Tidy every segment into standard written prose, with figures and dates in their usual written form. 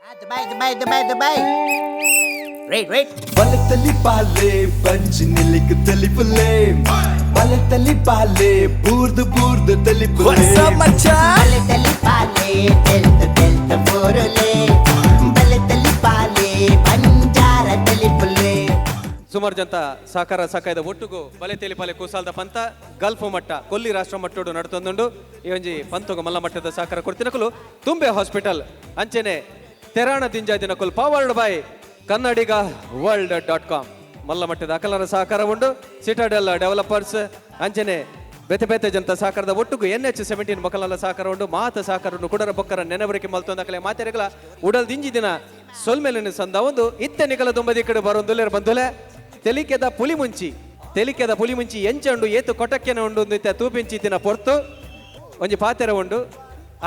Dubai. Wait. ಬಲತಲಿ ಬಾಲೆ ಬಂಜಿ ನಿಲಿಕ್ ತಲಿಪುಲೆ ಬಲತಲಿ ಬಾಲೆ ಬೂರ್ದು ತಲಿಪುಲೆ Balatali pale, delta borole. Balatali pale, banjara talipule. ಸುಮಾರು ಜನ ಸಹಕಾರ ಸಕಾಯದ ಒಟ್ಟುಗು ಬಲೆ ತೇಲಿಪಾಲೆ ಕೂಸಾಲ್ದ ಪಂತ ಗಲ್ಫ್ ಮಟ್ಟ ಕೊಲ್ಲಿ ರಾಷ್ಟ್ರ ಮಟ್ಟೋಡು ನಡ್ತೊಂದುಂಡು ಈ ಒಂಜಿ ಪಂತಗು ಮಲ್ಲ ಮಟ್ಟದ ಸಹಕಾರ ಕೊಡ್ತಿನಕಲು ತುಂಬೆ ಹಾಸ್ಪಿಟಲ್ ಅಂಚೆನೆ ತೆರಾಣ ದಿಂಜಾದಿನಕುಲ್ ಪವರ್ಡ್ ಬೈ ಕನ್ನಡಿಗ world.com ಮಲ್ಲ ಮಟ್ಟದ ಅಕಲರ ಸಹಕಾರ ಉಂಡು ಸಿಟಾಡೆಲ್ ಡೆವಲಪರ್ಸ್ ಅಂಚೆನೆ ಬೇತೆ ಜನತ ಸಹಕಾರದ ಒಟ್ಟುಗು NH17 ಮಕ್ಕಳ ಸಹಕಾರ ಉಂಡು ಮಾತ ಸಹಕಾರವನ್ನು ಕುಡರ ಬೊಕ್ಕರ ನೆನವರಿಕೆ ಮಲ್ತೊಂದಕಲೆ ಮಾತೆರೆಗಳ ಉಡಲ್ ದಿಂಜಿ ದಿನ ಸೊಲ್ಮೇಲಿನ ಸಂದ ಒಂದು ಇತ್ತೆ ನಿಕಲ ದುಂಬದಿ ಕಡೆ ಬರೊಂದುಲ್ಲೇರು ಬಂದುಲೆ ತೆಲಿಕೆದ ಪುಲಿ ಮುಂಚಿ ಎಂಚಂಡು ಏತು ಕೊಟಕ್ಕೆನ ಉಂಡು ಇತ್ತೆ ತೂಪಿಂಚಿತ್ತಿನ ಪೊರ್ತು ಒಂಜಿ ಪಾತೆರ ಉಂಡು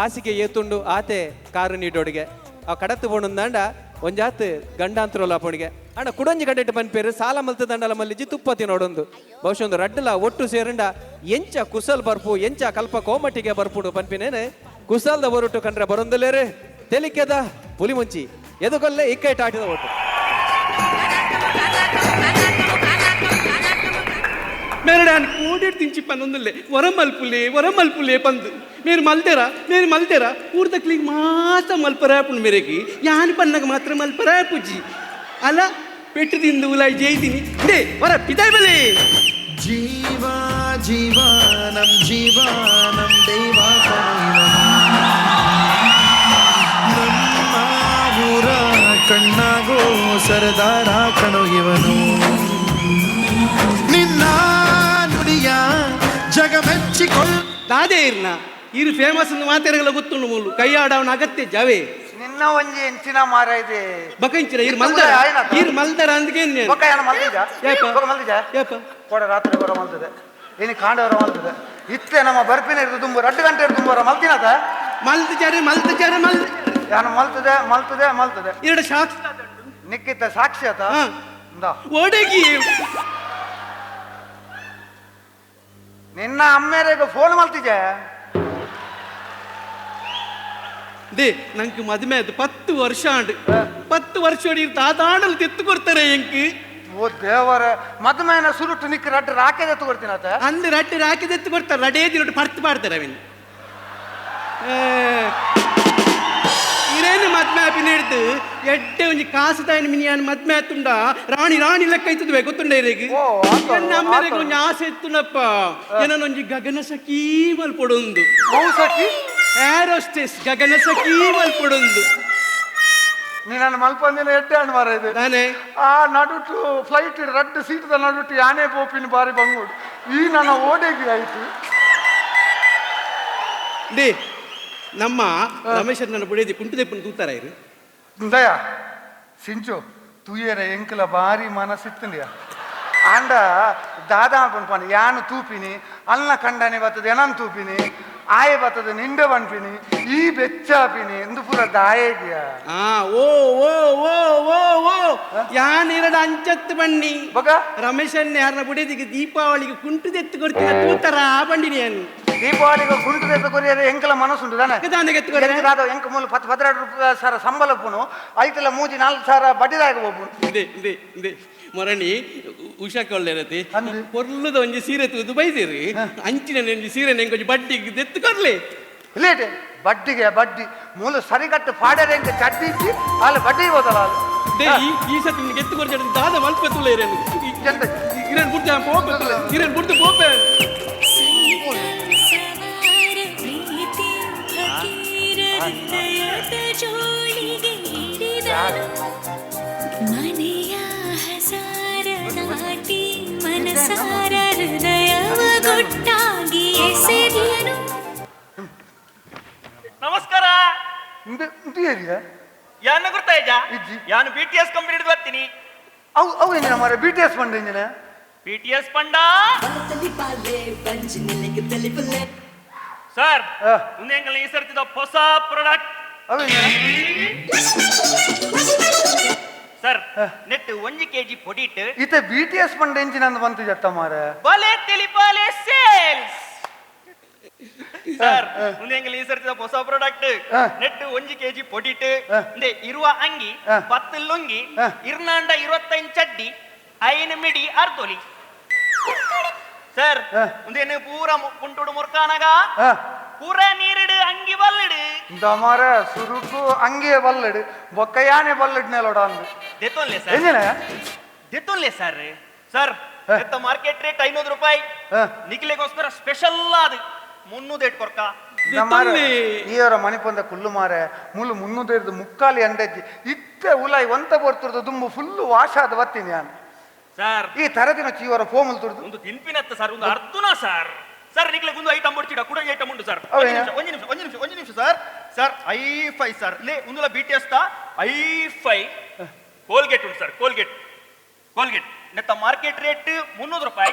ಆಸಿಗೆ ಏತುಂಡು ಆತೆ ಕಾರು ನೀಡೋಡಿಗೆ ಆ ಕಡತ್ತು ಬೋಣಂದಾಂಡ ಒಂಜಾತ್ ಗಂಡಾಂತರೋಲ ಪೋಣಿಗೆ ಅಣ್ಣ ಕುಡೊಂಜಿ ಗಂಟೆ ಪನ್ಪೇರು ಸಾಲ ಮಲ್ತ ದಂಡಲ ಮಲ್ಲಿಜಿ ತುಪ್ಪತಿ ನೋಡೊಂದು ಬಹುಶಃ ಒಂದು ರಡ್ಡಲ ಒಟ್ಟು ಸೇರಂಡ ಎಂಚ ಕುಸಲ್ ಬರ್ಪು ಎಂಚ ಕಲ್ಪ ಕೋಮಟಿಗೆ ಬರ್ಪುಡು ಪನ್ಪಿನೇನೆ ಕುಸಲ್ದ ಬರುಟು ಕಂಡ್ರೆ ಬರೊಂದುಲೇರೆ ತೆಲಿಕೆದ ಪುಲಿ ಮುಂಚಿ ಎದುಗೊಲ್ಲೆ ಇಕ್ಕೈಟ್ ಆಟಿದ ಒಟ್ಟು మెరడానికి కోడేడు తించి పని ఉందిలే వరమల్పులే పందు మీరు మల్తేరా ఊర్దక్లికి మాత్రం మల్పరాపుడు మేరేకి యాని పన్నకు మాత్రం మల్పరాపుజి అలా పెట్టి తిందు ఇలా చేయి తిని డే వర పితాయిబలే జీవానం దేవా ನಮ್ಮ ಊರ ಕಣ್ಣಾಗೋ ಸರದಾರ ಕಣೋ ಇವನು ನಿನ್ನ ನುಡಿಯ ಜಗ ಮೆಚ್ಚಿಕೊಳ್ಳ ದಾದೇ ಇರ್ನ ಇರು ಫೇಮಸ್ ಮಾತೆರಗಲ ಗೊತ್ತುಂಡು ಮೂಲು ಕೈಯಾಡವನ ಅಗತ್ಯ ಜವೇ ನಿನ್ನ ಒಂಜಿ ಎಂಚಿನ ಮಾರ ಇದೆ ಬಕಂಚಿರ ಇರು ಮಲ್ದರ ಅಂದ್ಕೆ ಕೊಡ ರಾತ್ರಿ ಬರ ಮಲ್ತದೆ ಇನ್ನು ಕಾಂಡವರ ಮಲ್ತದೆ ಇತ್ತೆ ನಮ್ಮ ಬರ್ಪಿನ ಇರ್ದು ತುಂಬ 2 ಗಂಟೆ ಇರ್ದು ತುಂಬರ ಮಲ್ತಿನದ ಮಲ್ತಚಾರೆ ಯಾನು ಮಲ್ತದೆ ಎರಡು ಸಾಕ್ಷಿ ನಿಕ್ಕಿತ ಸಾಕ್ಷಿ ಆತ ಒಡಗಿ ನಿನ್ನ ಅಮ್ಮೇರೆಗೆ ಫೋನ್ ಮಲ್ತಿದ್ಯಾ ದೇ ನಂಗೆ ಮದುವೆ ಆಯ್ತು 10 ವರ್ಷ ಆಂಡು 10 ವರ್ಷ ತಾತಾಡಲು ತೆತ್ತು ಕೊಡ್ತಾರೆ ಎಂಕಿ ಓ ದೇವರ ಮದುವೆನ ಸುರುಟ್ಟು ನಿಕ್ಕ ರಡ್ಡು ರಾಕೆ ಎತ್ತು ಕೊಡ್ತೀನಿ ಆತ ಅಂದು ರಡ್ಡು ರಾಕಿ ತೆತ್ತು ಕೊಡ್ತಾರೆ ರಡೇ ದಿನ ಪರ್ತು ಮಾಡ್ತಾರೆ ಅವನು ಇರೇನು ಮದ್ಮೆ ಆಪಿನ ಹಿಡ್ದು ಎಡ್ಡೆ ಒಂಜಿ ಕಾಸು ತಾಯಿನ ಮಿನಿಯಾನ್ ಮದ್ಮೆ ಆತುಂಡ ರಾಣಿ ಲೆಕ್ಕ ಇತ್ತದ ಗೊತ್ತುಂಡ ಇರೇಗಿ ನಮ್ಮೆರೆಗೆ ಒಂಜಿ ಆಸೆ ಇತ್ತುನಪ್ಪ ಏನೊಂಜಿ ಗಗನ ಸಖೀ ಮಲ್ಪೊಡೊಂದು ಸಖಿ ಏರೋಸ್ಟೇಸ್ ಗಗನ ಸಖೀ ಮಲ್ಪೊಡೊಂದು ನೀ ನನ್ನ ಮಲ್ಪಂದಿನ ಎಡ್ಡೆ ಹಣ್ಣು ಮಾರ ಇದೆ ನಾನೇ ಆ ನಡುಟು ಫ್ಲೈಟ್ ರಡ್ಡು ಸೀಟದ ನಡುಟು ಯಾನೇ ಪೋಪಿನ ಬಾರಿ ಬಂಗೋಡು ಈ ನನ್ನ ಓಡೆಗಿ ಆಯ್ತು ದೇ ನಮ್ಮ ರಮೇಶ್ ನನ್ನ ಬುಡೇದಿ ಕುಂಟುದೆಪ್ಪನ ತೂತಾರ ಇರು ದಯ ಸಿಂಚು ತೂಯರ ಎಂಕಲ ಬಾರಿ ಮನಸ್ಸಿತ್ತಂಡಿಯ ಆಂಡ ದಾದಾ ಪನ್ಪಾನಿ ಯಾನು ತೂಪಿನಿ ಅಲ್ನ ಕಂಡನೆ ಬರ್ತದೆ ಏನನ್ ತೂಪಿನಿ ಆಯ ಬರ್ತದೆ ನಿಂಡೆ ಬನ್ಪಿನಿ ಈ ಬೆಚ್ಚಾಪಿನಿ ಎಂದು ಪೂರ ದಾಯಗಿಯ ಯಾನ್ ಎರಡು ಅಂಚತ್ತು ಬನ್ನಿ ಬಗ ರಮೇಶನ್ ಯಾರನ್ನ ಬುಡೇದಿಗೆ ದೀಪಾವಳಿಗೆ ಕುಂಟುದೆತ್ತು ಕೊಡ್ತೀನಿ ತೂತಾರ ಬಂಡಿನಿ ನಾನು ದೀಪಾವಳಿಗೆ ಕುಂಟು ತೆತ್ತು ಕೊರಿಯರೆ ಎಂಕಲ ಮನಸ್ಸುಂಟು ತಾನೆ ಎಂಕ ಮೂಲ 12 ರೂಪಾಯಿ ಸರ ಸಂಬಳ ಪುನು ಐತಲ್ಲ 3-4 ಸಾವಿರ ಬಡ್ಡಿದಾಗ ಹೋಗ್ಬು ಇದೆ ಮೊರಣಿ ಉಷಾಕ್ಕೆ ಒಳ್ಳೆರತಿ ಪೊರ್ಲದ ಒಂಜಿ ಸೀರೆ ತೂದು ಬೈದಿರಿ ಅಂಚಿನ ಒಂಜಿ ಸೀರೆ ನೆಂಗೆ ಬಡ್ಡಿಗೆ ತೆತ್ತು ಕೊರ್ಲಿ ಇಲ್ಲೇಟೆ ಬಡ್ಡಿ ಮೂಲ ಸರಿಗಟ್ಟು ಪಾಡರೆ ಎಂಕ ಚಡ್ಡಿ ಇಚ್ಚಿ ಅಲ್ಲಿ ಬಡ್ಡಿ ಹೋದಲ್ಲ ಈ ಸತಿ ನಿಮ್ಗೆ ಎತ್ತು ಕೊಡ್ತಾರೆ ದಾದ ಮಲ್ಪ ತುಲ್ಲ ಇರೇನು ಬುಡ್ತು ಪೋಪೆ ಮನೆಯ ಹಸಾರ ದಾಟಿ ಮನಸಾರ ಹೃದಯವ ಗೊಟ್ಟಾಗಿ ಎಸೆದಿಯನು. ನಮಸ್ಕಾರ ಯಾನ ಗುರ್ತಾಯ್ಜ ಯಾನು BTS ಕಂಪನಿ ಹಿಡಿದು ಬರ್ತೀನಿ ಅವು ಏನಿನ ಮಾರ BTS ಪಂಡ ಇಂಜಿನ BTS ಪಂಡ ಸರ್ ಉಂದೆಂಗಲ ಈ ಸರ್ತಿದ ಹೊಸ ಪ್ರಾಡಕ್ಟ್ ಸರ್ ನೆಟ್ 1 kg ಪೊಡಿಟ್ ಇತ್ತೆ BTS ಪಂಡ ಎಂಜಿನ ಅಂತ ಬಂತು ಜತ್ತ ಮಾರ ಬಲೆ ತಿಳಿಪಾಲೆ ಸೇಲ್ಸ್ ಸರ್ ಮುಂದೆ ಎಂಗಲ್ ಈ ಸರ್ತಿದ ಹೊಸ ಪ್ರಾಡಕ್ಟ್ ನೆಟ್ 1 kg ಪೊಡಿಟ್ ಇಂದೆ ಇರುವ ಅಂಗಿ 10 ಲುಂಗಿ ಇರ್ನಾಂಡ 25 ಚಡ್ಡಿ 5 ಮಿಡಿ ಅರ್ಧೊಲಿ ಸರ್ ಮುಂದೆ ಪೂರ ಕುಂಟುಡು ಮುರ್ಕಾನಗ ಪೂರ ನೀರಿಡು ಅಂಗಿ ಬಲ್ಲಡು ದಮರ ಸುರುಕು ಅಂಗಿಯ ಬಲ್ಲಡು ಬೊಕ್ಕ ಯಾನೆ ಬಲ್ಲಡ್ ನೆಲೋಡ ಅಂದು ದೆತ್ತೊನ್ಲೆ ಸರ್ ಎಂಜನೆ ದೆತ್ತೊನ್ಲೆ ಸರ್ ಸರ್ ಎತ್ತ ಮಾರ್ಕೆಟ್ ರೇಟ್ 500 ರೂಪಾಯಿ ನಿಖಿಲೆಗೋಸ್ಕರ ಸ್ಪೆಷಲ್ ಅದು 300 ಏಟ್ ಕೊರ್ಕ ಈಯವರ ಮಣಿಪಂದ ಕುಲ್ಲು ಮಾರೆ ಮುಳ್ಳು 300 ಮುಕ್ಕಾಲಿ ಅಂಡಜ್ಜಿ ಇತ್ತೆ ಉಲಾಯಿ ಒಂತ ಬರ್ತಿರೋದು ದುಂಬು ಫುಲ್ಲು ವಾಶ ಆದ ಬತ್ತೀನಿ ನಾನು ಸರ್ ಈ ತರದಿನ ಚೀವರ ಫೋಮಲ್ ತುರ್ದು ಒಂದು ತಿನ್ಪಿನತ್ತ ಸರ್ ಒಂದು ಅರ್ಧನ ಸರ್ ಸರ್ ನಿಖಿಲೆ ಒಂದು ಐಟಮ್ ಬರ್ತಿಡ ಕೂಡ ಐಟಮ್ ಉಂಟು ಸರ್ ಒಂದು ನಿಮಿಷ ಸರ್ ಸರ್ ಐ5 ಸರ್ ಲೇ ಒಂದುಲ BTS ತ ಐ5 ಕೋಲ್ಗೇಟ್ ಉಂಟು ಸರ್ ಕೋಲ್ಗೇಟ್ ನೆತ್ತ ಮಾರ್ಕೆಟ್ ರೇಟ್ 300 ರೂಪಾಯಿ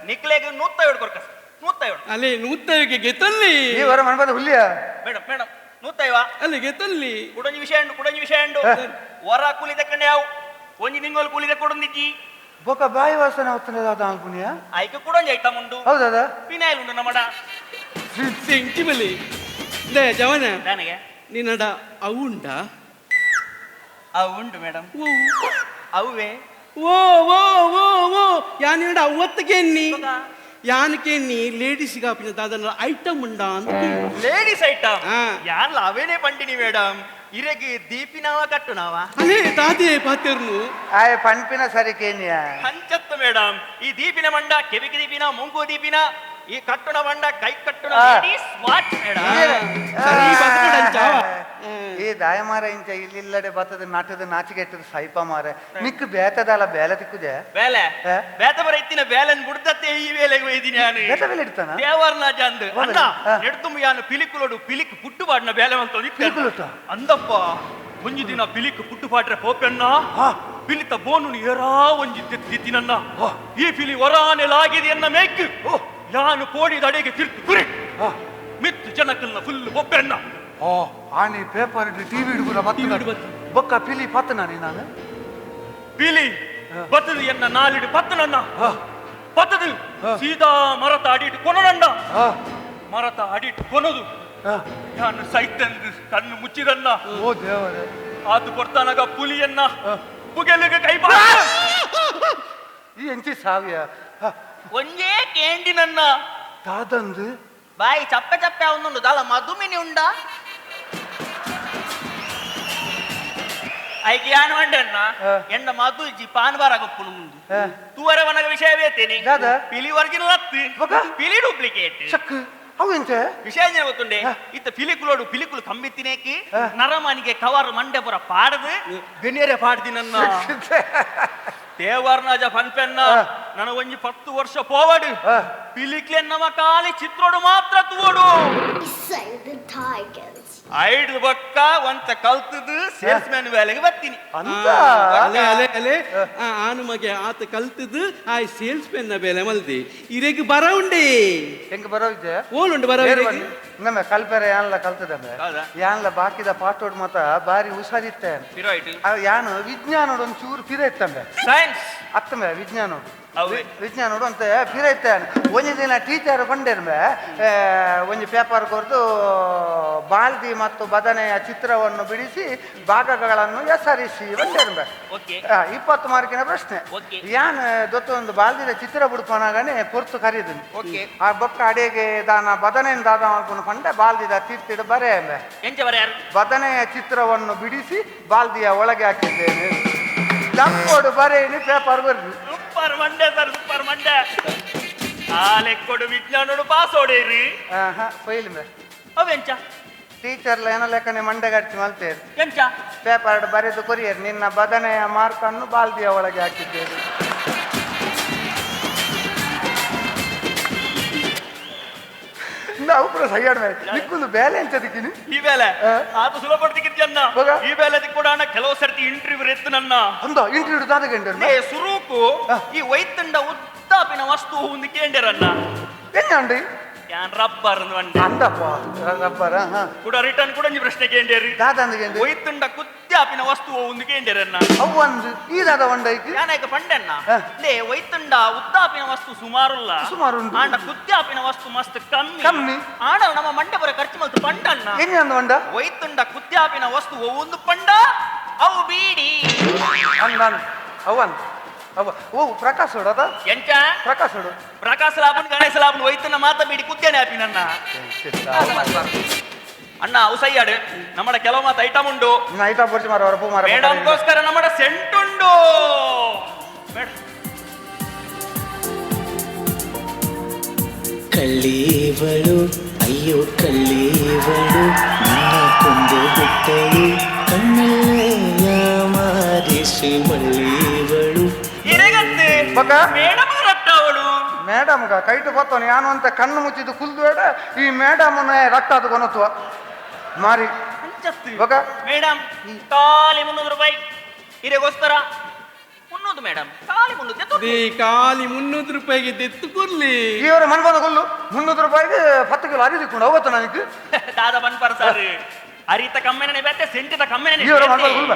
ನಿಖಿಲೆಗೆ 150 ಕೊರ್ಕ ಸರ್ 150 ಅಲ್ಲೇ 150ಗೆ ಗೆತಲ್ಲಿ ಈವರ ಮಣಿಪಂದ ಹುಲ್ಲಿಯ ಮೇಡಮ್ 150 ಅಲ್ಲಿ ಗೆತಲ್ಲಿ ಕುಡಂಜಿ ವಿಷಯ ಉಂಟು ವರ ಕೂಲಿ ತಕ್ಕಂಡೆ ಯಾವ ಒಂಜಿ ನಿಂಗೋಲ್ ಕೂಲಿ ತಕ್ಕೊಡೊಂದಿಜ್ಜಿ ಬೊಕ್ಕ ಬಾಯಿ ವಾಸನೆ ಹೊತ್ತನೆ ಅದ ಅನ್ಪುನಿಯ ಆಯ್ಕೆ ಕುಡಂಜಿ ಐಟಮ್ ಉಂಟು ಹೌದದ ಪಿನಾಯಿಲ್ ಉಂಟು ನಮ್ಮಡ ಸೆಂಟಿ ಬಲಿ ದೇ ಜವನ ನನಗೆ ನಿನ್ನಡ ಅವುಂಡ ಅವು ಉಂಟು ಮೇಡಮ್ ಅವೇ ಓ ಓ ಓ ಓ ಯಾನಿನಡ ಅವತ್ತಕ್ಕೆ ಎನ್ನಿ ಯಾನಕ್ಕೆ ಎನ್ನಿ ಲೇಡೀಸ್ ಕಾಪಿನ ದಾದನ ಐಟಮ್ ಉಂಡ ಅಂತ ಲೇಡೀಸ್ ಐಟಮ್ ಆ. ಯಾನ್ಲ ಅವೇನೇ ಪಂಡಿನಿ ಮೇಡಮ್ ಇರೆಗೆ ದೀಪಿನಾವ ಕಟ್ಟುನಾವ ಅಲ್ಲೇ ತಾತೆ ಪಾತೆರ್ನು ಆಯ್ ಪಂಪಿನ ಸರಿ ಕೇನಿಯ ಹಂಚತ್ತು ಮೇಡಮ್ ಈ ದೀಪಿನ ಮಂಡ ಕೆವಿಕೆ ದೀಪಿನ ಮುಂಗು ದೀಪಿನ ಈ ಕಟ್ಟುನ ಮಂಡ ಕೈ ಕಟ್ಟುನ ಸ್ಮಾರ್ಟ್ ಮೇಡಮ್ ಸರಿ ಬದುಕಡಂಚಾವ ಈ ದಾಯ ಮಾರ ಇಂಚ ಇಲ್ಲಿಲ್ಲಡೆ ಬತ್ತದ ನಾಟದ ನಾಚಿಗೆಟ್ಟದ ಸೈಪ ಮಾರ ನಿಕ್ಕು ಬೇತದಲ್ಲ ಬೇಲೆ ತಿಕ್ಕುದೆ ಬೇಲೆ ಬೇತ ಬರ ಇತ್ತಿನ ಬೇಲೆನ್ ಬುಡ್ದತ್ತೆ ಈ ವೇಲೆಗೆ ಒಯ್ದಿನಿ ನಾನು ಬೇತ ಬೇಲೆ ಇಡ್ತಾನ ದೇವರ್ನ ಜಂದ್ ಅಂದ ನೆಡ್ತುಂಬ ಯಾನು ಪಿಲಿಕುಲೋಡು ಪಿಲಿಕ್ ಪುಟ್ಟು ಪಾಡ್ನ ಬೇಲೆ ಅಂತ ಪಿಲಿಕುಲುಟ? ಅಂದಪ್ಪ ಒಂಜಿ ದಿನ ಪಿಲಿಕ್ ಪುಟ್ಟು ಪಾಡ್ರೆ ಪೋಪೆನ್ನ ಪಿಲಿತ ಬೋನು ಏರಾ ಒಂಜಿ ತಿತ್ತಿನನ್ನ ಈ ಪಿಲಿ ವರಾನೆಲಾಗಿದೆ ಎನ್ನ ಮೇಕ್ ಯಾನು ಪೋಡಿದ ಅಡೆಗೆ ತಿರ್ತು ಕುರಿ ಮಿತ್ತು ಜನಕಲ್ನ ಫುಲ್ ಒಪ್ಪೆನ್ನ ಓ ಆನಿ ಪೇಪರ್ ಇಡ್ಲಿ ಟಿವಿ ಹಿಡ್ಬುರ ಬತ್ತ ಬೊಕ್ಕ ಪಿಲಿ ಪತ್ತನ ನೀ ನಾನು ಪಿಲಿ ಬತ್ತದು ಎನ್ನ ನಾಲಿಡು ಪತ್ತನನ್ನ ಪತ್ತದು ಸೀದಾ ಮರತ ಅಡಿಟ್ಟು ಕೊನಡಂಡ ಮರತ ಅಡಿಟ್ಟು ಕೊನದು ಯಾನು ಸೈತಂದು ಕಣ್ಣು ಮುಚ್ಚಿದನ್ನ ಓ ದೇವರೇ ಆತು ಕೊಡ್ತಾನಾಗ ಪುಲಿಯನ್ನ ಪುಗೆಲಿಗೆ ಕೈ ಈ ಎಂಚಿ ಸಾವಿಯ ಒಂಜೇ ಕೇಂಡಿನನ್ನ ದಾದಂದು ಬಾಯಿ ಚಪ್ಪೆ ಚಪ್ಪೆ ಅವನುಂಡು ದಾಲ ಮಧುಮಿನಿ ಉಂಡ ಐಕೆ ಯಾನು ಅಂಡೆನ್ನ ಎಂಡ ಮಧುಜಿ ಪಾನ್ಬಾರ ಗೊಪ್ಪುನು ಮುಂದು ತೂವರೆ ವನಗ ವಿಷಯ ಬೇತೇನೆ ದಾದ? ಪಿಲಿ ಒರಿಜಿನಲ್ ಹತ್ತು ಬೊಕ? ಪಿಲಿ ಡೂಪ್ಲಿಕೇಟ್ ಶಕ್ ಅವು ಎಂಚ ವಿಷಯ ಏನ್ ಗೊತ್ತುಂಡೆ ಇತ್ತ ಪಿಲಿಕುಲೋಡು ಪಿಲಿಕುಲು ಕಂಬಿತ್ತಿನೇಕಿ ನರಮನಿಗೆ ಕವರ್ ಮಂಡೆ ಪುರ ಪಾಡದು ಬೆನಿಯರೆ ಪಾಡ್ದಿನನ್ನ ದೇವರ್ನಾಜ ಪನ್ಪೆನ್ನ ನನಗ ಒಂಜಿ 10 ವರ್ಷ ಪೋವಡು ಪಿಲಿಕ್ಲೆನ್ನವ ಕಾಲಿ ಚಿತ್ರೋಡು ಮಾತ್ರ ತೂವಡು ಐಡ್ ಬೊಕ್ಕ ಒಂತ ಕಲ್ತದು ಸೇಲ್ಸ್ ಮ್ಯಾನ್ ವೇಲೆಗೆ ಬರ್ತೀನಿ ಅಂತ ಅಲೆ ಅಲೆ ಅಲೆ ಆನು ಮಗೆ ಆತ ಕಲ್ತದು ಆ ಸೇಲ್ಸ್ ಪೆನ್ನ ಬೆಲೆ ಮಲ್ದಿ ಇರೆಗ್ ಬರ ಉಂಡೆ ಹೆಂಗ ಬರೋವಿದ್ದೆ ಓಲುಂಡು ಬರ ನಮ್ಮ ಕಲ್ಪೆರೆ ಯಾನ್ಲ ಕಲ್ತದಮ್ಮ ಹೌದಾ? ಯಾನ್ಲ ಬಾಕಿದ ಪಾಟೋಡ್ ಮತ ಬಾರಿ ಹುಷಾರಿತ್ತೆ ಪಿರಾಯ್ಟ್ ಯಾನು ವಿಜ್ಞಾನೋಡು ಒಂದು ಚೂರು ಪಿರ ಇತ್ತಂಬೆ ಸೈನ್ಸ್ ಅತ್ತಂಬೆ ವಿಜ್ಞಾನೋಡು ಅವೇ ವಿಜ್ಞಾನೋಡು ಅಂತ ಪಿರ ಇತ್ತಾನೆ ಒಂಜಿ ದಿನ ಟೀಚರ್ ಕೊಂಡೇರ್ಬೆ ಒಂಜಿ ಪೇಪರ್ ಕೊರ್ದು ಬಾಲ್ದಿ ಮತ್ತು ಬದನೆಯ ಚಿತ್ರವನ್ನು ಬಿಡಿಸಿ ಭಾಗಗಳನ್ನು ಹೆಸರಿಸಿ ಬಂದೇರ್ಬೆ ಓಕೆ 20 ಮಾರ್ಕಿನ ಪ್ರಶ್ನೆ ಓಕೆ ಯಾನ್ ದೊತ್ತೊಂದು ಬಾಲ್ದಿದ ಚಿತ್ರ ಬಿಡ್ಕೊನಾಗನೆ ಪೊರ್ತು ಕರೀದನು ಓಕೆ ಆ ಬೊಕ್ಕ ಅಡಿಗೆ ದಾನ ಬದನೆಯನ್ನು ದಾದ ಮಾಡ್ಕೊಂಡು ಪಂಡೆ ಬಾಲ್ದಿದ ತಿರ್ತಿಡು ಬರೆ ಎಂಚ ಬರ ಯಾರು ಬದನೆಯ ಚಿತ್ರವನ್ನು ಬಿಡಿಸಿ ಬಾಲ್ದಿಯ ಒಳಗೆ ಹಾಕಿದ್ದೇನೆ ಲಂಕೋಡು ಬರೇನಿ ಪೇಪರ್ ಬರ್ರಿ ಸೂಪರ್ ಮಂಡೆ ಸರ್ ಸೂಪರ್ ಮಂಡೆ ಆ ಲೆಕ್ಕೊಡು ವಿಜ್ಞಾನೋಡು ಪಾಸ್ ಹೊಡೇರಿ ಫೈಲ್ ಮೇ ಅವೆಂಚ ಟೀಚರ್ಲ ಏನೋ ಲೆಕ್ಕನೆ ಮಂಡೆಗಟ್ಟಿ ಮಲ್ತೇರಿ ಎಂಚ ಪೇಪರ್ ಬರೆದು ಕೊರಿಯರ್ ನಿನ್ನ ಬದನೆಯ ಮಾರ್ಕನ್ನು ಬಾಲ್ದಿಯ ಒಳಗೆ ಹಾಕಿದ್ದೇನೆ ನಾವು ಕೂಡ ಸೈಡ್ ಮೇಲೆ ನಿಕ್ಕೊಂದು ಬೇಲೆ ಅಂತ ದಿಕ್ಕಿನಿ ಈ ಬೇಲೆ ಆತ ಸುಲಭ ಪಡ್ತಿಕ್ಕಿದ್ಯನ್ನ ಹೋಗ. ಈ ಬೇಲೆ ದಿಕ್ಕೊಡಾಣ ಕೆಲವು ಸರ್ತಿ ಇಂಟರ್ವ್ಯೂ ಎತ್ತು ನನ್ನ ಅಂದ ಇಂಟರ್ವ್ಯೂ ದಾದ ಗಂಡರು ಲೇ ಸುರೂಕು ಈ ವೈತಂಡ ಉದ್ದಾಪಿನ ವಸ್ತು ಒಂದು ಕೇಂದ್ರನ್ನ ಎನ್ನಂಡಿ ಯಾನ್ ರಬ್ಬರ್ ಅಂಡ್ ಅಂದಪ್ಪ ರಬ್ಬರ ಹಾ ಕೂಡ ರಿಟರ್ನ್ ಕೂಡ ಒಂಜಿ ಪ್ರಶ್ನೆ ಕೇಂದ್ರಿ ದಾದಂದಿಗೆ ಒಯ್ತುಂಡ ಕುತ್ಯಾಪಿನ ವಸ್ತು ಒಂದು ಕೇಂದ್ರನ್ನ ಅವು ಒಂದು ಈ ದಾದ ಒಂಡೈತಿ ಯಾನೈಕ ಪಂಡೆನ್ನ ಹ. ಲೇ ಒಯ್ತುಂಡ ಉತ್ತಾಪಿನ ವಸ್ತು ಸುಮಾರುಲ್ಲ ಸುಮಾರು ಉಂಟು. ಆಂಡ ಕುತ್ಯಾಪಿನ ವಸ್ತು ಮಸ್ತ್ ಕಮ್ಮಿ ಕಮ್ಮಿ. ಆಂಡ ನಮ್ಮ ಮಂಡೆ ಬರ ಖರ್ಚು ಮಲ್ತು ಪಂಡನ್ನ ಹೆಂಗೆ ಅಂದ ಒಂಡ ಒಯ್ತುಂಡ ಕುತ್ಯಾಪಿನ ವಸ್ತು ಒಂದು ಪಂಡ ಅವು ಬೀಡಿ ಅಂದ ಅವನ್ ಅವ ಓ ಪ್ರಕಾಶ್ ಹೊಡದ ಎಂಚ ಪ್ರಕಾಶ್ ಹೊಡು ಪ್ರಕಾಶ ಲಾಭನ್ ಗಣೇಶ ಲಾಭನ್ ಒಯ್ತುಂಡ ಮಾತ ಬೀಡಿ ಕುತ್ತೇನೆ ಆಪಿನನ್ನ ಅಣ್ಣ ಅವು ಸೈಯಾಡು ನಮ್ಮ ಕೆಲವು ಮಾತು ಐಟಮ್ ಉಂಡು ನೈಟ ಬರ್ಚಿ ಮಾರ ಹೊರಪು ಮಾರ ಮೇಡಮ್ಗೋಸ್ಕರ ನಮ್ಮ ಸೆಂಟ್ ಉಂಡು ಮೇಡಮ್ ಕಳ್ಳೀವಳು ಅಯ್ಯೋ ಕಳ್ಳೀವಳು ನನ್ನ ಕೊಂದು ಬಿಟ್ಟಳು ಕಣ್ಣೆಲ್ಲ ಮಾರಿಸಿ ಮಳ್ಳೀವಳು ಇರಗತ್ತೆ ಬಕ ಮೇಡಮ್ ರಟ್ಟವಳು ಮೇಡಮ್ ಕೈಟು ಬತ್ತವನು ಯಾನು ಅಂತ ಕಣ್ಣು ಮುಚ್ಚಿದ್ದು ಕುಲ್ದು ಬೇಡ ಈ ಮೇಡಮ್ನ ರಕ್ತ ಅದು ಕೊನತ್ವ ಮಾರಿ ಬಕ ಮೇಡಮ್ ಖಾಲಿ 300 ರೂಪಾಯಿ ಇರೆಗೋಸ್ಕರ 300 ಮೇಡಮ್ ಖಾಲಿ 300 ಖಾಲಿ 300 ರೂಪಾಯಿಗೆ ತೆತ್ತು ಕೊರ್ಲಿ ಇವರ ಮನ್ ಬಂದ ಕೊಲ್ಲು 300 ರೂಪಾಯಿಗೆ 10 ಕಿಲೋ ಅರಿ ತಿಕ್ಕೊಂಡು ಹೋಗತ್ತ ನನಗೆ ದಾದ ಬನ್ಪರ್ ಸರ್ ಅರಿತ ಕಮ್ಮೆನೆ ಬೆತ್ತೆ ಸೆಂಟಿದ ಕಮ್ಮೆನೆ ಇವರ ಮನ್ ಬಂದ ಕೊಲ್ಬ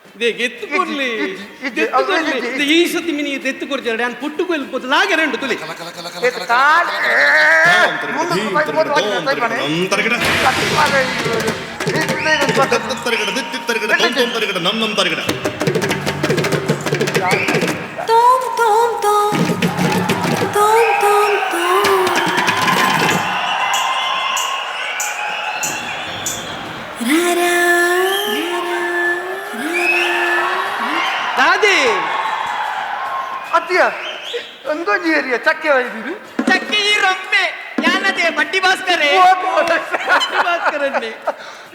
ಇದೇ ಗೆತ್ತು ಕೊರ್ಲಿ ಇಜ್ಜಿ, ತೆತ್ತು ಅದು ಕೊರ್ಲಿ. ಇಜ್ಜಿ. ಇದು ಈ ಸತಿ ಮಿನಿಗೆ ತೆತ್ತು ಕೊಡ್ತಾರೆ ನಾನು ಪುಟ್ಟು ಕೊಲ್ಬೋದು ಲಾಗೆ ರೆಂಡು ತುಲಿ 300 ರೂಪಾಯಿ ಕೊಟ್ಟು ಹೋಗಿ ಸೈ ಬನ್ನಿ. ಕಟ್ಟಿ ಮಾರ ಇವ್ರು. ಇದು Tom tom tom tom tom tom Rara ದಾದಿ ಅತ್ತಿಯ ಒಂದೊಂದು ಏರಿಯಾ ಚಕ್ಕೆ ಒಯ್ದಿರಿ ಚಕ್ಕೆ ಈ ರೊಮ್ಮೆ ಯಾನದೆ ಬಡ್ಡಿ ಭಾಸ್ಕರೇ ಬಡ್ಡಿ ಭಾಸ್ಕರನ್ನೇ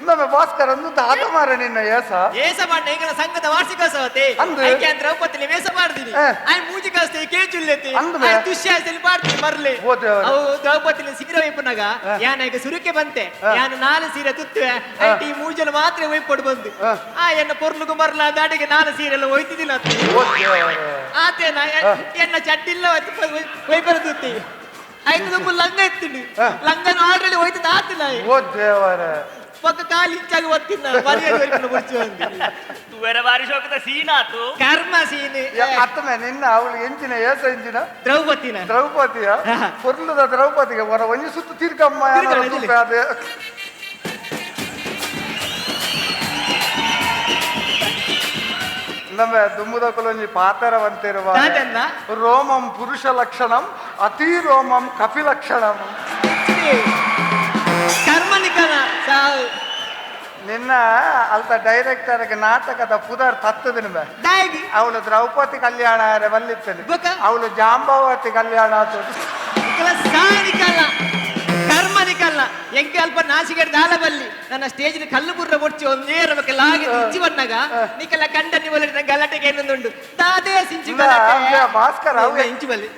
ನಮ್ಮ ಭಾಸ್ಕರ್ ಒಂದು ದಾದ ಮಾರ ನಿನ್ನ ಏಸ ಏಸ ಮಾಡ ಈಗಲ ಸಂಘದ ವಾರ್ಷಿಕೋತ್ಸವತೆ ಅಂದು? ಐಕೆ ಅಂತ ದ್ರೌಪದಿಲಿ ವೇಷ ಮಾಡ್ತೀನಿ ಹ. ಆಯ್ ಮೂಜಿ ಕಸ್ತೆ ಕೇಚುಲ್ಲೆತಿ ಅಂದು? ಆಯ್ ದುಶ್ಯಾಸಲಿ ಮಾಡ್ತೀನಿ ಬರ್ಲಿ ಓ ದೇವರೇ. ಅವು ದ್ರೌಪದಿಲಿ ಶಿಬಿರ ವೈಪುನಾಗ ಯಾನ ಈಗ ಸುರುಕೆ ಬಂತೆ ಯಾನು 4 ಸೀರೆ ತುತ್ತುವೆ ಐಟಿ ಮೂಜಲು ಮಾತ್ರ ವೈಪೊಡು ಬಂದು ಆ ಎನ್ನ ಪೊರ್ಲುಗು ಮರ್ಲ ದಾಡಿಗೆ 4 ಸೀರೆ ಎಲ್ಲ ಒಯ್ತಿದ್ದಿಲ್ಲ ಓ ದೇವರೇ. ಆತೇನ ಎನ್ನ ಚಡ್ಡಿಲ್ಲ ವೈಪರ ತುತ್ತಿ ಐದು ದುಂಬು ಲಂಗ ಎತ್ತಿನಿ ಲಂಗನ ಆಲ್ರೆಡಿ ಒಯ್ತದ ಆತಿಲ್ಲ ಓ ದೇವರೇ. ಪಕ್ಕ ಕಾಲು ಇಂಚಾಗಿ ಒತ್ತಿನ ಮರ್ಯಾದೆ ವೈಪುನ ಮುಡ್ಚು ಅಂದಿ ತುವೆರ ಬಾರಿ ಶೋಕದ ಸೀನಾತು ಕರ್ಮ ಸೀನೆ ಅತ್ತಮೆ ನಿನ್ನ ಅವಳು ಎಂಚಿನ ಏಸ ಎಂಚಿನ ದ್ರೌಪದಿನ ದ್ರೌಪದಿಯ ಪೊರ್ಲುದ ದ್ರೌಪದಿಗೆ ಹೊರ ಒಂಜಿ ಸುತ್ತು ತೀರ್ಕಮ್ಮ ತಿರ್ಗಮ್ಮ ಇಲ್ಲಿ. ಅದೇ ನಮ್ಮ ದುಮ್ಮುದ ಕೊಲೊಂಜಿ ಪಾತರವಂತಿರುವ ಯಾವ್ದನ್ನ? ರೋಮಂ ಪುರುಷ ಲಕ್ಷಣಂ ಅತಿ ರೋಮಂ ಕಪಿ ಲಕ್ಷಣಂ ಕರ್ಮನಿಕನ ಸಾವು ನಿನ್ನ ಅಲ್ತ ಡೈರೆಕ್ಟರ್ಗೆ ನಾಟಕದ ಪುದರ್ ತತ್ತದಿನ ಬೇ ಡಾಯ್ಗಿ ಅವಳು ದ್ರೌಪದಿ ಕಲ್ಯಾಣ ಬಲ್ಲಿತ್ತೇನೆ ಬೊಕ? ಅವಳು ಜಾಂಬಾವತಿ ಕಲ್ಯಾಣ ಆತು ಇಕಲ ಸಾನಿಕಲ್ಲ ಕರ್ಮನಿಕಲ್ಲ ಎಂಕೆ ಅಲ್ಪ ನಾಸಿಗೆ ದಾಲ ಬಲ್ಲಿ ನನ್ನ ಸ್ಟೇಜ್ ಕಲ್ಲು ಬುರ್ರ ಒಡ್ಚಿ ಒಂದೇ ರಮಕ್ಕೆ ಲಾಗಿ ಇಂಚಿ ಬಂದಾಗ ನಿಕಲ ಗಂಡ ನಿವಲಿ ಗಲಾಟೆಗೆ ಏನೊಂದುಂಡು ದಾದೇ ಸಿಂಚಿ ಭಾಸ್ಕರ್ ಅವು ಇಂಚಿ ಬಲ್ಲಿ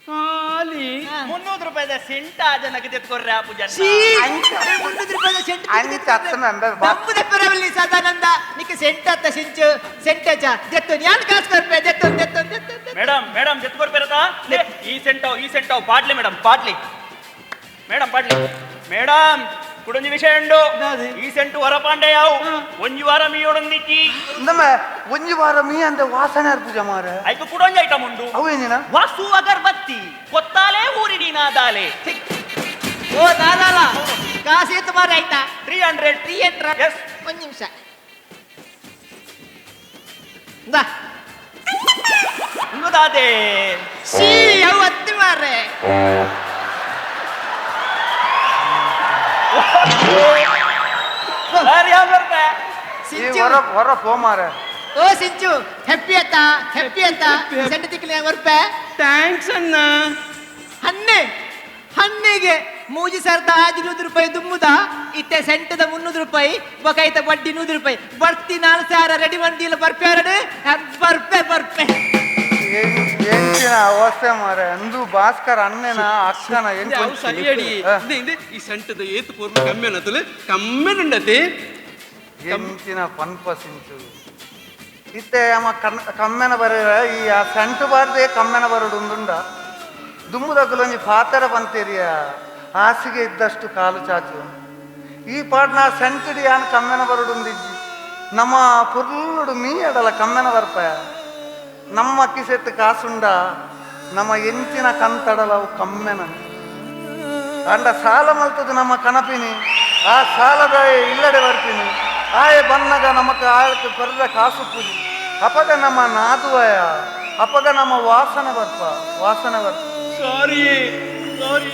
ಖಾಲಿ 300 ರೂಪಾಯಿದ ಸೆಂಟ ಜನಕ್ಕೆ ತೆತ್ಕೊರ್ರೆ ಆ ಪೂಜಾ 300 ರೂಪಾಯಿ ಸೆಂಟ್ ಅಂಚೆ ಅತ್ತನ ಅಂದ ದಪ್ಪು ದಪ್ಪರವಲ್ಲಿ ಸದಾನಂದ ನಿಕ್ಕೆ ಸೆಂಟ್ ಅತ್ತ ಸಿಂಚು ಸೆಂಟೇಜ ದೆತ್ತು ಯಾನ್ ಕಾಸ್ ಕರ್ಪೆ ದೆತ್ತು ದೆತ್ತು ದೆತ್ತು ಮೇಡಮ್ ಮೇಡಮ್ ತೆತ್ಕೊರ್ಬೇರತಾ ಈ ಸೆಂಟವ್ ಪಾಟ್ಲಿ ಮೇಡಮ್ ಪಾಟ್ಲಿ ಮೇಡಮ್ ಪಾಟ್ಲಿ ಮೇಡಮ್ ಕುಡೊಂಜಿ ವಿಷಯ ಉಂಡು ಈ ಸೆಂಟು ಹೊರಪಾಂಡೆ ಯಾವು ಒಂಜಿ ವಾರ ಮೀಯೊಡೊಂದಿಕ್ಕಿ ನಮ್ಮ ಒಂಜಿ ವಾರ ಮೀ ಅಂದ ವಾಸನೆ ಪೂಜೆ ಮಾರ ಐಕು ಕುಡೊಂಜಿ ಐಟಮ್ ಉಂಡು ಅವೇನಿನ ವಾಸು ಅಗರ್ಬತ್ತಿ ಕೊತ್ತಾಲೆ ಊರಿಡಿ ನಾದಾಲೆ ಓ ದಾದಾಲ ಕಾಸು ಎತ್ತು ಮಾರಿ ಆಯ್ತಾ 300 300 ಎಸ್ ಒಂದು ನಿಮಿಷ ದಾ ಇನ್ನುದಾದೆ ಸಿ ಯಾವ ಅತ್ತಿ ಮಾರ್ರೆ ಸರ್ ಯಾವ ಬರ್ತೆ ಈ ಸಿಂಚು ಹೊರ ಪೋ ಮಾರ ಓ ಸಿಂಚು ಹೆಪ್ಪಿ ಅತ್ತ ಸೆಂಟ ತಿಕ್ಕಲಿ ವರ್ಪೆ ಥ್ಯಾಂಕ್ಸ್ ಅಣ್ಣ ಹಣ್ಣಿಗೆ ಮೂಜಿ ಸರ್ದ 100 ರೂಪಾಯಿ ದುಮ್ಮುದ ಇತ್ತೆ ಸೆಂಟದ 300 ರೂಪಾಯಿ ಬೊಕೈತ ಬಡ್ಡಿ 100 ರೂಪಾಯಿ ಬರ್ತಿ 4,000 ರೆಡಿ ಮಂದಿಲ್ಲ ಬರ್ಪೆ ಬರ್ಪೆ ಎಂಚಿನ ಅವಸ್ಥೆ ಮಾರ ಅಂದು ಭಾಸ್ಕರ್ ಅಣ್ಣನ ಅಕ್ಕನ ಅವು ಸರಿಯಡಿ ಈ ಸೆಂಟದ ಏತು ಪೂರ್ವ ಕಮ್ಮಿ ಅನ್ನತಲು ಕಮ್ಮೆನುಂಡತಿ ಎಂಚಿನ ಪನ್ಪ ಸಿಂಚು ಇತ್ತೆ ಅಮ್ಮ ಕಮ್ಮೆನ ಬರ ಈ ಸೆಂಟು ಬಾರ್ದೆ ಕಮ್ಮೆನ ಬರಡು ಉಂದುಂಡ ದುಂಬುದಕ್ಕಲೊಂಜಿ ಪಾತರ ಬಂತೇರಿಯ ಹಾಸಿಗೆ ಇದ್ದಷ್ಟು ಕಾಲು ಚಾಚು ಈ ಪಾಟ್ನ ಸೆಂಚುರಿ ಯಾನ್ ಕಮ್ಮೆನ ಬರುಡುಂದಿಜ್ಜಿ ನಮ್ಮ ಪುರ್ಲುಡು ಮೀಯಡಲ ಕಮ್ಮೆನ ಬರ್ಪಾಯ ನಮ್ಮ ಕಿಸೆತ್ತು ಕಾಸುಂಡ ನಮ್ಮ ಎಂಚಿನ ಕಂತಡಲವು ಕಮ್ಮೆನ ಅಂಡ ಸಾಲ ಮಲ್ತದು ನಮ್ಮ ಕನಪಿನಿ ಆ ಸಾಲದ ಇಲ್ಲಡೆ ಬರ್ತೀನಿ ಆಯೆ ಬನ್ನಗ ನಮಕ್ ಆಳಕ್ಕೆ ಬರ್ರ ಕಾಸು ಪೂಜಿ ಅಪಗ ನಮ್ಮ ನಾದುವಯ ಅಪಗ ನಮ್ಮ ವಾಸನೆ ಬರ್ಪ ಸಾರಿ ಸಾರಿ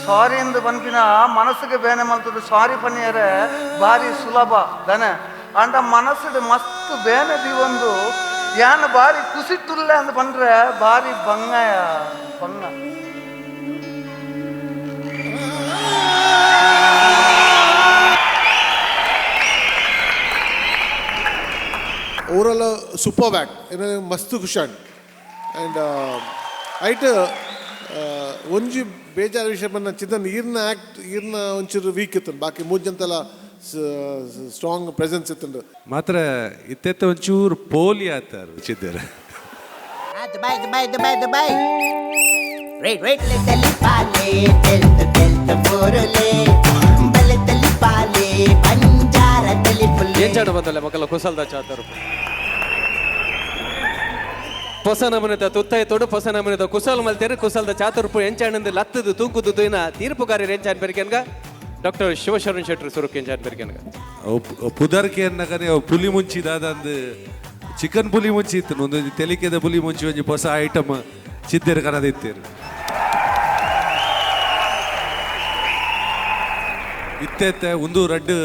ಸಾರಿ ಎಂದು ಬಂದಿನ ಮನಸ್ಸಿಗೆ ಬೇನೆ ಮಲ್ತದು ಸಾರಿ ಪನ್ನಿಯರೆ ಭಾರಿ ಸುಲಭ ದನೆ ಅಂಡ ಮನಸ್ಸಿಗೆ ಮಸ್ತ್ ಬೇನೆ ಒಂದು ಯಾನ್ ಭಾರಿ ಕುಸಿತುಲ್ಲ ಅಂತ ಬಂದ್ರೆ ಭಾರಿ ಬಂಗ ಓವರಾಲ್ ಸೂಪರ್ ಬ್ಯಾಕ್ ಏನೋ ಮಸ್ತ್ ಖುಷಾನ್ ಆ್ಯಂಡ್ ಐಟ್ ಒಂಜಿ ಬೇಜಾರು ವಿಷಯ ಬಂದ ಚಿದನ್ ಈರ್ನ ಒಂಚೂರು ವೀಕ್ ಇತ್ತು ಬಾಕಿ ಮೂಜಂತೆಲ್ಲ ಸ್ಟ್ರಾಂಗ್ ಪ್ರೆಸೆನ್ಸ್ ಇತ್ತು ಮಾತ್ರ ಇತ್ತೆತ್ತ ಒಂಚೂರು ಪೋಲಿ ಆತಾರ ಚಿದ್ದರ Dubai. Wait, little pale, tell furule. Balitali pale, banjara tali pulle. ಏನ್ ಚಾಡು ಬಂದಲ್ಲ ಮಕ್ಕಳ ಕುಸಲ್ದ ಚಾತರು ಹೊಸ ನಮೂನೆದ ತುತ್ತೈ ತೊಡು ಹೊಸ ನಮೂನೆದ ಕುಸಲ್ ಮಲ್ತೇರು ಕುಸಲ್ದ ಚಾತುರ್ಪು ಎಂಚಾಣಂದು ಲತ್ತದು ತೂಕುದು ತುಯಿನ ತೀರ್ಪುಗಾರಿ ಎಂಚಾನ್ ಬೆರಿಕೆನ್ಗ ಡಾಕ್ಟರ್ ಶಿವಶರಣ್ ಶೆಟ್ರು ಸುರುಕ್ ಎಂಚಾನ್ ಬೆರಿಕೆನ್ಗ ಪುದರ್ಕೆ ಅನ್ನಕನೆ ಪುಲಿ ಮುಂಚಿದಾದಂದು ಚಿಕನ್ ಪುಲಿ ಮುಂಚಿ ಇತ್ತು ಒಂದು ತೆಲಿಕೆದ ಪುಲಿ ಮುಂಚಿ ಒಂಜಿ ಹೊಸ ಐಟಮ್ ಚಿದ್ದೇರು ಕನದಿತ್ತೇರು ಇತ್ತೆ ಒಂದು ರಡ್ಡ್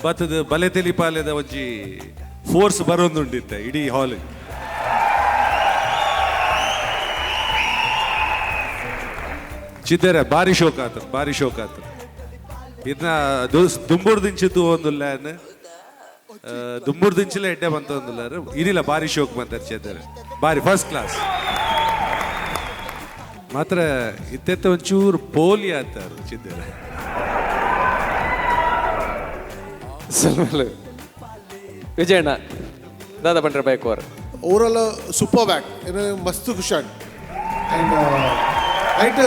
ಬತ್ತದ ಬಲೆ ತೆಲಿಪಾಲೆದ ಒಂಜಿ ಫೋರ್ಸ್ ಬರೋಂದುಂಡಿತ್ತೆ ಇಡೀ ಹಾಲ್ ಚಿದ್ದೇರ ಭಾರಿ ಶೋಕ ಆತ ಇದನ್ನ ದುಂಬೂರು ದಿಂಚಿತ್ತು ಒಂದಿಲ್ಲ ದುಂಬೂರು ದಿಂಚಿಲ್ಲ ಎಡ್ಡೆ ಬಂತ ಒಂದಿಲ್ಲ ಇರಿಲ್ಲ ಭಾರಿ ಶೋಕ್ ಬಂತಾರೆ ಚಿದ್ದೇರ ಭಾರಿ ಫಸ್ಟ್ ಕ್ಲಾಸ್ ಮಾತ್ರ ಇತ್ತೆತ್ತ ಒಂಚೂರು ಪೋಲಿ ಆತಾರ ಚಿದ್ದೇರ ವಿಜಯಣ್ಣ ದಾದಾ ಬಂಡ್ರೆ ಬೈಕ್ ಅವರ್ ಓವರಾಲ್ ಸೂಪರ್ ಬ್ಯಾಕ್ ಏನೋ ಮಸ್ತ್ ಖುಷಾನ್ ಆ್ಯಂಡ್ ಐಟ್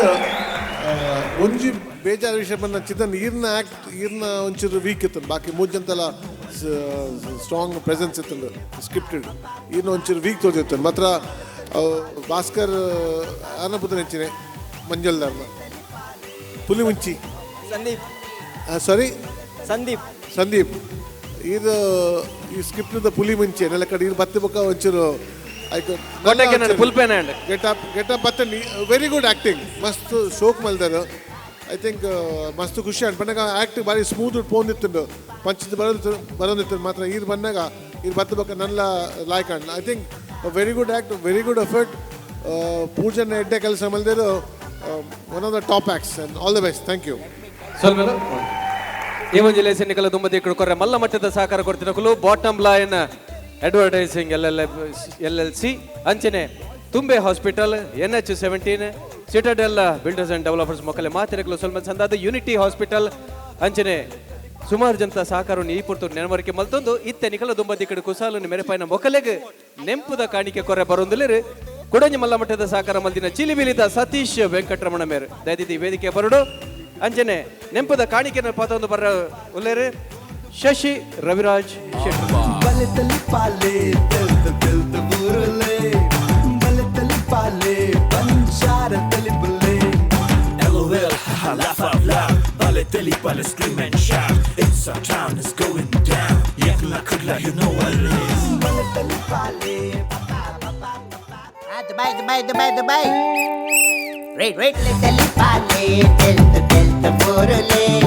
ಒಂಜಿ ಬೇಜಾರು ವಿಷಯ ಬಂದ ಚಿದನ್ ಈರ್ನ ಒಂಚೂರು ವೀಕ್ ಇತ್ತು ಬಾಕಿ ಮೂಜಂತೆಲ್ಲ ಸ್ಟ್ರಾಂಗ್ ಪ್ರೆಸೆನ್ಸ್ ಇತ್ತು ಸ್ಕ್ರಿಪ್ಟೆಡ್ ಈರ್ನ ಒಂಚೂರು ವೀಕ್ ತೋರಿಸಿತ್ತು ಮಾತ್ರ ಭಾಸ್ಕರ್ ಅನ್ನಪುತ್ರ ನೆಚ್ಚಿನೆ ಮಂಜಲ್ದಾರ್ನ ಪುಲಿ ಮುಂಚಿ ಸಂದೀಪ್ ಇದು ಈ ಸ್ಕ್ರಿಪ್ಟ್ ಪುಲಿ ಮುಂಚೆ ನೆಲ ಕಡೆ ಇದು ಬತ್ತ ಬೊಕ್ಕ ಒಂಚೂರು ಗೆಟ್ ಅಪ್ ಬತ್ತ ವೆರಿ ಗುಡ್ ಆ್ಯಕ್ಟಿಂಗ್ ಮಸ್ತ್ ಶೋಕ್ ಮಲ್ದಾರ ಐ ಥಿಂಕ್ ಮಸ್ತ್ ಖುಷಿ ಅನ್ಪನ್ನಾಗ ಆ್ಯಕ್ಟ್ ಭಾರಿ ಸ್ಮೂತ್ ಪೋಂದಿತ್ತು ಪಂಚದ ಬರೋದಿತ್ತು ಮಾತ್ರ ಇದು ಬಂದಾಗ ಇದು ಬತ್ತ ಬೊಕ್ಕ ನಲ್ಲ ಲಾಯ್ಕ್ ಅಣ್ಣ I think very good act very good effort ಪೂಜನ ಎಡ್ಡೆ ಕೆಲಸ ಮಲ್ದೇರು one of the top acts and all the best thank you ಈ ಒಂದು ಜಿಲ್ಲೆ ಸೈನಿಕಲ ತುಂಬ ದಿಕ್ಕಳು ಕೊರ್ರೆ ಮಲ್ಲ ಮಟ್ಟದ ಸಹಕಾರ ಕೊಡ್ತಿರಕಲು ಬಾಟಮ್ ಲೈನ್ ಅಡ್ವರ್ಟೈಸಿಂಗ್ LLC ಅಂಚನೆ Thumbay hospital NH17 citadel builders and developers ಮೊಕ್ಕಲೆ ಮಾತಿರಕಲು ಸ್ವಲ್ಪ ಸಂದಾದ ಯೂನಿಟಿ ಹಾಸ್ಪಿಟಲ್ ಅಂಚನೆ ಸುಮಾರು ಜನತ ಸಹಕಾರ ಈ ಪುರ್ತು ನೆನವರಿಕೆ ಮಲ್ತೊಂದು ಇತ್ತೆ ನಿಕಲ ದುಂಬ ದಿಕ್ಕಡು ಕುಸಾಲು ಮೆರೆಪಾಯಿನ ಮೊಕ್ಕಲೆಗೆ ನೆಂಪುದ ಕಾಣಿಕೆ ಕೊರೆ ಬರೋದಿಲ್ಲರು ಕುಡಂಜಿ ಮಲ್ಲ ಮಟ್ಟದ ಸಹಕಾರ ಮಲ್ದಿನ ಚಿಲಿಬಿಲಿದ ಸತೀಶ್ ವೆಂಕಟರಮಣ ಮೇರು ದಯದಿತಿ ವೇದಿಕೆ ಬರೋಡು ಅಂಜನೆ ನೆಂಪದ ಕಾಣಿಕೆನ ಪಾತೊಂದು ಬರ ಉಲ್ಲೇರು Shashi Raviraj Shetty ಬಲೆತಲಿ ಪಾಲೆ ತೆಲ್ತ ಬೂರಲೆ ಬಲೆತಲಿ ಪಾಲೆ Banjara ತಲಿಬುಲೆ LOL laugh out loud ಬಲೆತಲಿ ಪಾಲೆ scream and shout it's our town is going down yakla kudla you know what it is ಬಲೆತಲಿ ಪಾಲೆ Dubai. Wait, little pale, tell furule.